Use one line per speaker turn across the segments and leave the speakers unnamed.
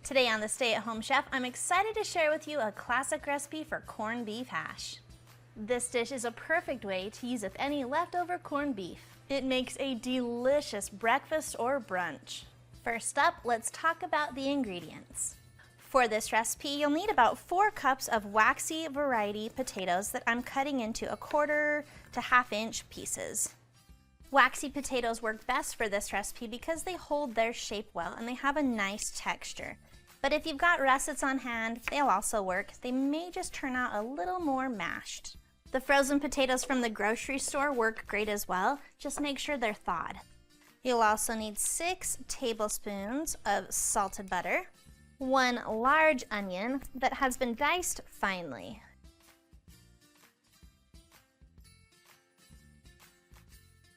Today on the Stay at Home Chef, I'm excited to share with you a classic recipe for corned beef hash. This dish is a perfect way to use up any leftover corned beef. It makes a delicious breakfast or brunch. First up, let's talk about the ingredients. For this recipe, you'll need about 4 cups of waxy variety potatoes that I'm cutting into 1/4 to 1/2 inch pieces. Waxy potatoes work best for this recipe because they hold their shape well and they have a nice texture. But if you've got russets on hand, they'll also work. They may just turn out a little more mashed. The frozen potatoes from the grocery store work great as well. Just make sure they're thawed. You'll also need 6 tablespoons of salted butter, 1 large onion that has been diced finely,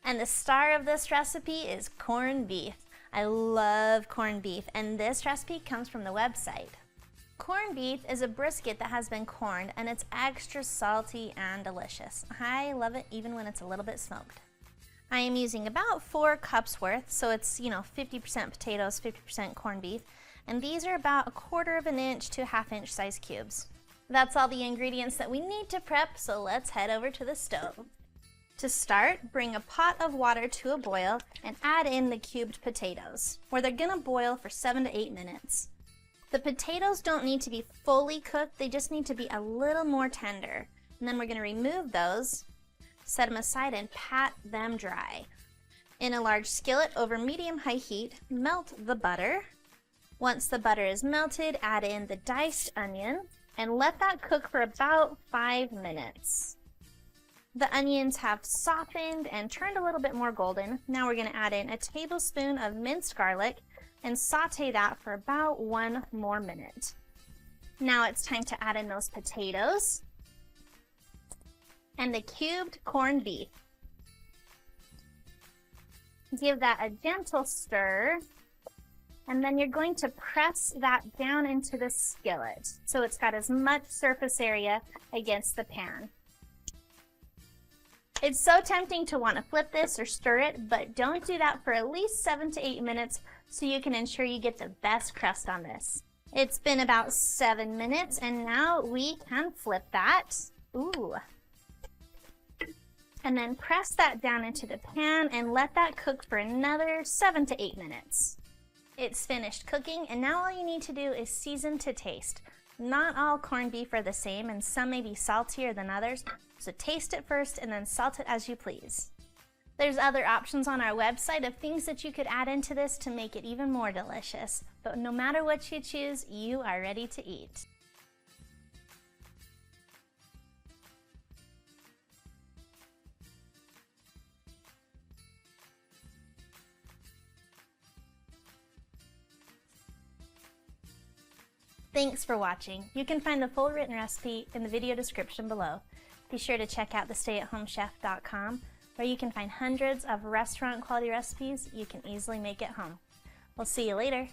and the star of this recipe is corned beef. I love corned beef, and this recipe comes from the website. Corned beef is a brisket that has been corned, and it's extra salty and delicious. I love it even when it's a little bit smoked. I am using about 4 cups worth, so it's 50% potatoes, 50% corned beef, and these are about 1/4 inch to 1/2 inch size cubes. That's all the ingredients that we need to prep, so let's head over to the stove. To start, bring a pot of water to a boil and add in the cubed potatoes, where they're gonna boil for 7 to 8 minutes. The potatoes don't need to be fully cooked, they just need to be a little more tender. And then we're gonna remove those, set them aside and pat them dry. In a large skillet over medium-high heat, melt the butter. Once the butter is melted, add in the diced onion and let that cook for about 5 minutes. The onions have softened and turned a little bit more golden. Now we're going to add in a tablespoon of minced garlic and sauté that for about 1 more minute. Now it's time to add in those potatoes and the cubed corned beef. Give that a gentle stir, and then you're going to press that down into the skillet so it's got as much surface area against the pan. It's so tempting to want to flip this or stir it, but don't do that for at least 7 to 8 minutes so you can ensure you get the best crust on this. It's been about 7 minutes and now we can flip that. Ooh. And then press that down into the pan and let that cook for another 7 to 8 minutes. It's finished cooking and now all you need to do is season to taste. Not all corned beef are the same and some may be saltier than others, so taste it first and then salt it as you please. There's other options on our website of things that you could add into this to make it even more delicious, but no matter what you choose, you are ready to eat. Thanks for watching. You can find the full written recipe in the video description below. Be sure to check out thestayathomechef.com, where you can find hundreds of restaurant quality recipes you can easily make at home. We'll see you later.